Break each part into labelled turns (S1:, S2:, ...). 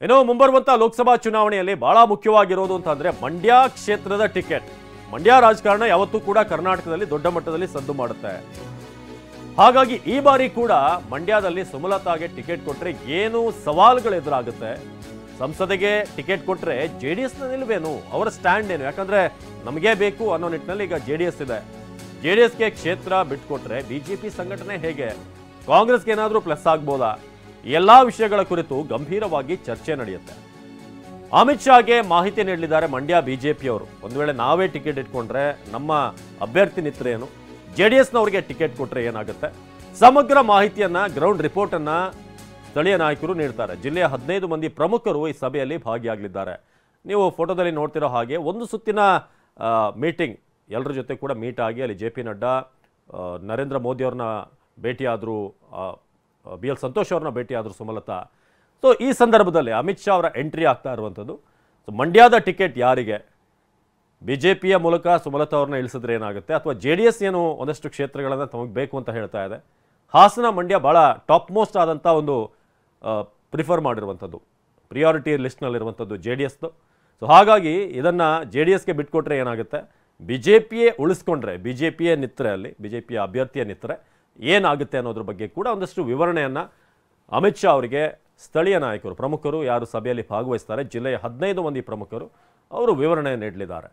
S1: ಇನ್ನು ಮುಂಬರುವಂತ ಲೋಕಸಭಾ ಚುನಾವಣೆಯಲ್ಲಿ ಬಹಳ ಮುಖ್ಯವಾಗಿರೋದು ಅಂತಂದ್ರೆ ಮಂಡ್ಯ ಕ್ಷೇತ್ರದ ಟಿಕೆಟ್. ಮಂಡ್ಯ ರಾಜಕಾರಣ ಯಾವತ್ತೂ ಕೂಡ ಕರ್ನಾಟಕದಲ್ಲಿ ದೊಡ್ಡ ಮಟ್ಟದಲ್ಲಿ ಸದ್ದು ಮಾಡುತ್ತೆ. ಹಾಗಾಗಿ ಈ ಬಾರಿ ಕೂಡ ಮಂಡ್ಯದಲ್ಲಿ ಸುಮಲತಾಗೆ ಟಿಕೆಟ್ ಕೊಟ್ರೆ ಏನು ಸವಾಲುಗಳು ಎದುರಾಗುತ್ತೆ, ಸಂಸದೆಗೆ ಟಿಕೆಟ್ ಕೊಟ್ರೆ ಜೆಡಿಎಸ್ ನ ನಿಲ್ವೇನು, ಅವರ ಸ್ಟ್ಯಾಂಡ್ ಏನು? ಯಾಕಂದ್ರೆ ನಮಗೆ ಬೇಕು ಅನ್ನೋ ನಿಟ್ಟಿನಲ್ಲಿ ಈಗ ಜೆಡಿಎಸ್ ಇದೆ. ಜೆಡಿಎಸ್ಗೆ ಕ್ಷೇತ್ರ ಬಿಟ್ಕೊಟ್ರೆ ಬಿಜೆಪಿ ಸಂಘಟನೆ ಹೇಗೆ, ಕಾಂಗ್ರೆಸ್ಗೆ ಏನಾದರೂ ಪ್ಲಸ್ ಆಗ್ಬೋದಾ? ಎಲ್ಲಾ ವಿಷಯಗಳ ಕುರಿತು ಗಂಭೀರವಾಗಿ ಚರ್ಚೆ ನಡೆಯುತ್ತೆ. ಅಮಿತ್ ಶಾಗೆ ಮಾಹಿತಿ ನೀಡಲಿದ್ದಾರೆ ಮಂಡ್ಯ ಬಿಜೆಪಿಯವರು. ಒಂದು ವೇಳೆ ನಾವೇ ಟಿಕೆಟ್ ಇಟ್ಕೊಂಡ್ರೆ ನಮ್ಮ ಅಭ್ಯರ್ಥಿ ನಿತ್ರೇನು, ಜೆಡಿಎಸ್ನವರಿಗೆ ಟಿಕೆಟ್ ಕೊಟ್ರೆ ಏನಾಗುತ್ತೆ, ಸಮಗ್ರ ಮಾಹಿತಿಯನ್ನ, ಗ್ರೌಂಡ್ ರಿಪೋರ್ಟ್ ಅನ್ನ ಸ್ಥಳೀಯ ನಾಯಕರು ನೀಡ್ತಾರೆ. ಜಿಲ್ಲೆಯ 15 ಮಂದಿ ಪ್ರಮುಖರು ಈ ಸಭೆಯಲ್ಲಿ ಭಾಗಿಯಾಗಲಿದ್ದಾರೆ. ನೀವು ಫೋಟೋದಲ್ಲಿ ನೋಡ್ತಿರೋ ಹಾಗೆ ಒಂದು ಸುತ್ತಿನ ಮೀಟಿಂಗ್, ಎಲ್ಲರ ಜೊತೆ ಕೂಡ ಮೀಟ್ ಆಗಿ ಅಲ್ಲಿ ಜೆ ಪಿ ನಡ್ಡಾ, ನರೇಂದ್ರ ಮೋದಿ ಅವ್ರನ್ನ ಭೇಟಿಯಾದರು, ಬಿ ಎಲ್ ಸಂತೋಷ್ ಅವ್ರನ್ನ ಭೇಟಿಯಾದರು ಸುಮಲತಾ. ಸೊ ಈ ಸಂದರ್ಭದಲ್ಲಿ ಅಮಿತ್ ಶಾ ಅವರ ಎಂಟ್ರಿ ಆಗ್ತಾ ಇರುವಂಥದ್ದು. ಸೊ ಮಂಡ್ಯದ ಟಿಕೆಟ್ ಯಾರಿಗೆ, ಬಿಜೆಪಿಯ ಮೂಲಕ ಸುಮಲತಾ ಅವ್ರನ್ನ ಇಳಿಸಿದ್ರೆ ಏನಾಗುತ್ತೆ, ಅಥವಾ ಜೆ ಡಿ ಎಸ್ ಏನು ಒಂದಷ್ಟು ಕ್ಷೇತ್ರಗಳನ್ನು ತಮಗೆ ಬೇಕು ಅಂತ ಹೇಳ್ತಾ ಇದೆ. ಹಾಸನ ಮಂಡ್ಯ ಭಾಳ ಟಾಪ್ ಮೋಸ್ಟ್ ಆದಂಥ ಒಂದು ಪ್ರಿಫರ್ ಮಾಡಿರುವಂಥದ್ದು, ಪ್ರಿಯಾರಿಟಿ ಲಿಸ್ಟ್ನಲ್ಲಿರುವಂಥದ್ದು ಜೆ ಡಿ ಎಸ್ದು. ಸೊ ಹಾಗಾಗಿ ಇದನ್ನು ಜೆ ಡಿ ಎಸ್ಗೆ ಬಿಟ್ಕೊಟ್ರೆ ಏನಾಗುತ್ತೆ, ಬಿ ಜೆ ಪಿಯೇ ಉಳಿಸ್ಕೊಂಡ್ರೆ, ಬಿ ಜೆ ಪಿಯೇ ನಿತ್ತರೆ, ಅಲ್ಲಿ ಬಿ ಜೆ ಪಿಯ ಅಭ್ಯರ್ಥಿಯ ನಿತ್ತರೆ ಏನಾಗುತ್ತೆ ಅನ್ನೋದ್ರ ಬಗ್ಗೆ ಕೂಡ ಒಂದಷ್ಟು ವಿವರಣೆಯನ್ನು ಅಮಿತ್ ಶಾ ಅವರಿಗೆ ಸ್ಥಳೀಯ ನಾಯಕರು, ಪ್ರಮುಖರು ಯಾರು ಸಭೆಯಲ್ಲಿ ಭಾಗವಹಿಸ್ತಾರೆ, ಜಿಲ್ಲೆಯ 15 ಮಂದಿ ಪ್ರಮುಖರು, ಅವರು ವಿವರಣೆ ನೀಡಲಿದ್ದಾರೆ.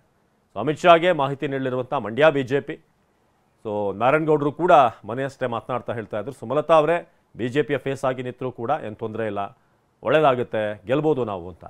S1: ಸೊ ಅಮಿತ್ ಶಾಗೆ ಮಾಹಿತಿ ನೀಡಲಿರುವಂಥ ಮಂಡ್ಯ ಬಿಜೆಪಿ. ಸೊ ನಾರಾಯಣಗೌಡರು ಕೂಡ ಮನೆಯಷ್ಟೇ ಮಾತನಾಡ್ತಾ ಹೇಳ್ತಾ ಇದ್ರು, ಸುಮಲತಾ ಅವರೇ ಬಿಜೆಪಿಯ ಫೇಸ್ ಆಗಿ ನಿಂತರೂ ಕೂಡ ಏನು ತೊಂದರೆ ಇಲ್ಲ, ಒಳ್ಳೆಯದಾಗುತ್ತೆ, ಗೆಲ್ಬೋದು ನಾವು ಅಂತ.